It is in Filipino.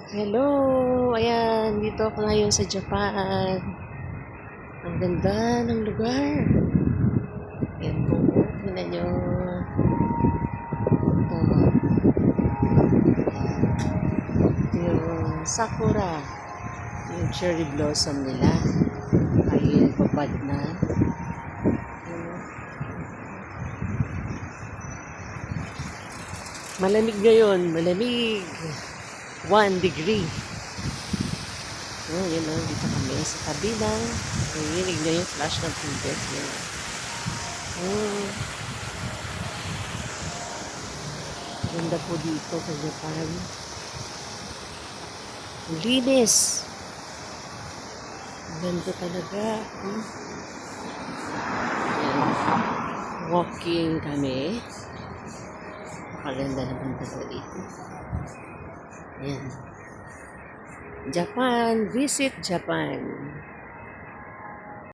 Hello! Ayan, dito ako ngayon sa Japan. Ang ganda ng lugar. Ayan po, tingnan nyo. Ito yung sakura. Yung cherry blossom nila. Ayun, babad na. Malamig ngayon, malamig. 1 degree. Yun, dito kami sa tabi ng narinig nyo yung flash ng tubig. Ganda po dito sa Japan. Ang linis. Ganda talaga. Walking kami. Napakaganda naman talaga dito. Ayan. Japan. Visit Japan.